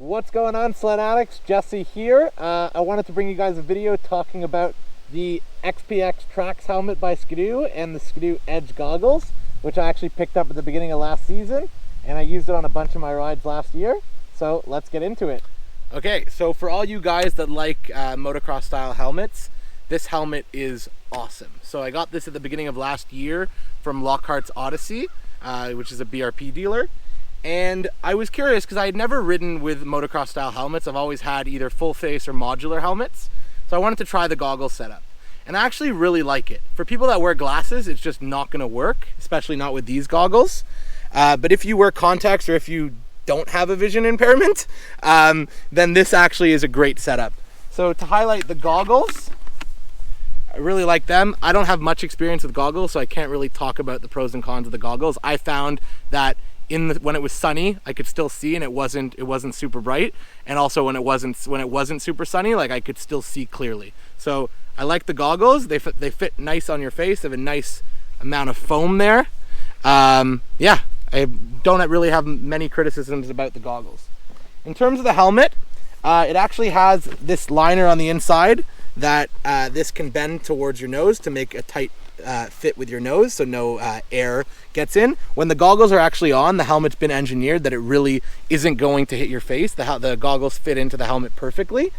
What's going on, Sled Addicts? Jesse here. I wanted to bring you guys a video talking about the XP-X Trax Helmet by Ski-Doo and the Ski-Doo Edge goggles, which I actually picked up at the beginning of last season, and I used it on a bunch of my rides last year. So let's get into it. Okay, so for all you guys that like motocross style helmets, this helmet is awesome. So I got this at the beginning of last year from Lockhart's Odyssey, which is a BRP dealer. And I was curious because I had never ridden with motocross style helmets. I've always had either full face or modular helmets. So I wanted to try the goggle setup. And I actually really like it. For people that wear glasses, it's just not gonna work, especially not with these goggles. But if you wear contacts or if you don't have a vision impairment, then this actually is a great setup. So to highlight the goggles, I really like them. I don't have much experience with goggles, so I can't really talk about the pros and cons of the goggles. I found that when it was sunny, I could still see, and it wasn't super bright. And also when it wasn't super sunny, like I could still see clearly. So I like the goggles. They fit nice on your face. They have a nice amount of foam there. Yeah, I don't really have many criticisms about the goggles. In terms of the helmet, it actually has this liner on the inside that this can bend towards your nose to make a tight fit with your nose, so no air gets in. When the goggles are actually on, the helmet's been engineered that it really isn't going to hit your face. The goggles fit into the helmet perfectly.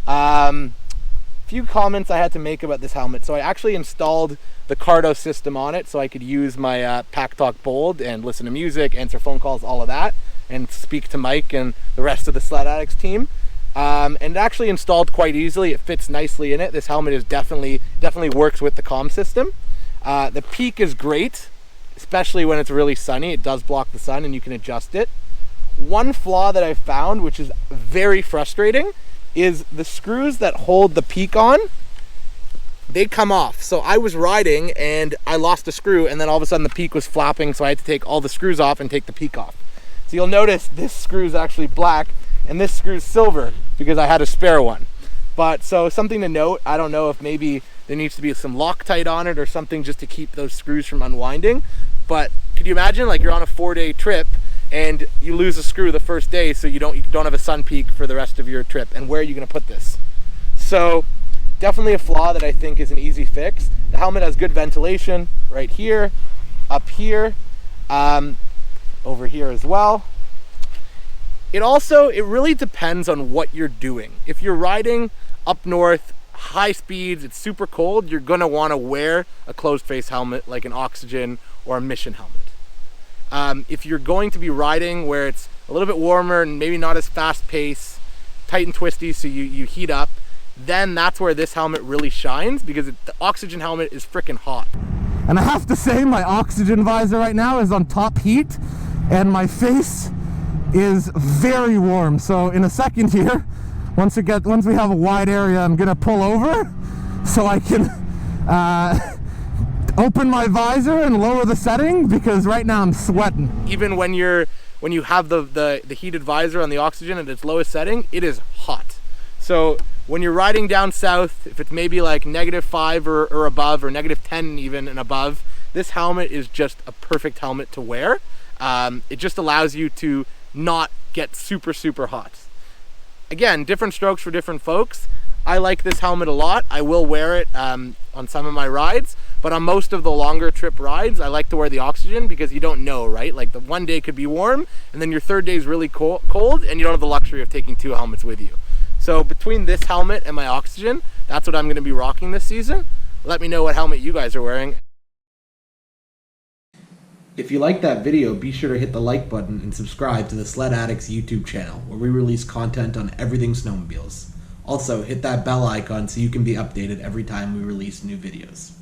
Few comments I had to make about this helmet. So I actually installed the Cardo system on it so I could use my Pack Talk Bold and listen to music, answer phone calls, all of that, and speak to Mike and the rest of the Sled Addicts team. And it actually installed quite easily. It fits nicely in it. This helmet is definitely works with the comm system. The peak is great, especially when it's really sunny. It does block the sun and you can adjust it. One flaw that I found, which is very frustrating, is the screws that hold the peak on, they come off. So I was riding and I lost a screw, and then all of a sudden the peak was flapping, so I had to take all the screws off and take the peak off. So you'll notice this screw is actually black and this screw is silver because I had a spare one. But so something to note, I don't know if maybe there needs to be some Loctite on it or something just to keep those screws from unwinding. But could you imagine, like, you're on a 4-day trip and you lose a screw the first day, so you don't have a sun peak for the rest of your trip, and where are you going to put this? So definitely a flaw that I think is an easy fix. The helmet has good ventilation right here, up here, over here as well. It really depends on what you're doing. If you're riding up north, high speeds, it's super cold, you're gonna wanna wear a closed face helmet like an oxygen or a mission helmet. If you're going to be riding where it's a little bit warmer and maybe not as fast paced, tight and twisty, so you heat up, then that's where this helmet really shines, because the oxygen helmet is freaking hot. And I have to say, my oxygen visor right now is on top heat and my face is very warm. So in a second here, once we have a wide area, I'm gonna pull over so I can open my visor and lower the setting, because right now I'm sweating. Even when you have the heated visor on the oxygen at its lowest setting, it is hot. So when you're riding down south, if it's maybe like -5 or above, or -10 even and above, this helmet is just a perfect helmet to wear. It just allows you to not get super hot. Again, different strokes for different folks. I like this helmet a lot. I will wear it on some of my rides, but on most of the longer trip rides, I like to wear the oxygen, because you don't know, right? Like, the one day could be warm and then your third day is really cold and you don't have the luxury of taking 2 helmets with you. So between this helmet and my oxygen, that's what I'm gonna be rocking this season. Let me know what helmet you guys are wearing. If you like that video, be sure to hit the like button and subscribe to the Sled Addicts YouTube channel, where we release content on everything snowmobiles. Also, hit that bell icon so you can be updated every time we release new videos.